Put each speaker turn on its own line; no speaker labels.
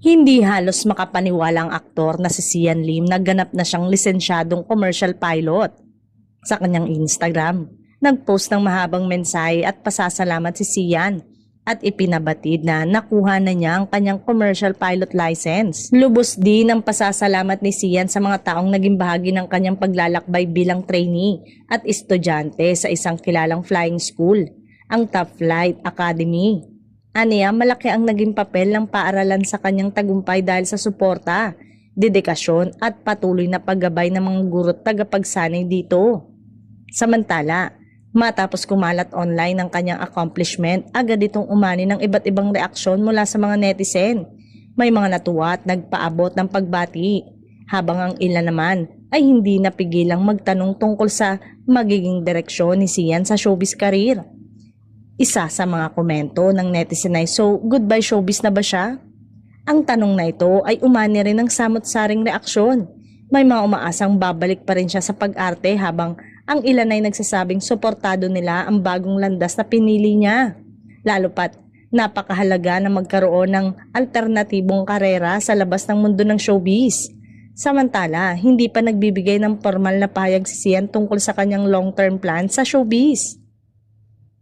Hindi halos makapaniwalang aktor na si Sian Lim na ganap na siyang lisensyadong commercial pilot. Sa kanyang Instagram, nagpost ng mahabang mensahe at pasasalamat si Sian at ipinabatid na nakuha na niya ang kanyang commercial pilot license. Lubos din ang pasasalamat ni Sian sa mga taong naging bahagi ng kanyang paglalakbay bilang trainee at estudyante sa isang kilalang flying school, ang Top Flight Academy. Aniya, malaki ang naging papel ng paaralan sa kanyang tagumpay dahil sa suporta, dedikasyon at patuloy na paggabay ng mga guro at tagapagsanay dito. Samantala, matapos kumalat online ang kanyang accomplishment, agad itong umani ng iba't ibang reaksyon mula sa mga netizen. May mga natuwa at nagpaabot ng pagbati, habang ang ilan naman ay hindi napigilang magtanong tungkol sa magiging direksyon ni Sian sa showbiz career. Isa sa mga komento ng netizen ay, "So, goodbye showbiz na ba siya?" Ang tanong na ito ay umani rin ng samot-saring reaksyon. May mga umaasang babalik pa rin siya sa pag-arte habang ang ilan ay nagsasabing suportado nila ang bagong landas na pinili niya. Lalo pat napakahalaga na magkaroon ng alternatibong karera sa labas ng mundo ng showbiz. Samantala, hindi pa nagbibigay ng formal na pahayag si Sian tungkol sa kanyang long-term plan sa showbiz.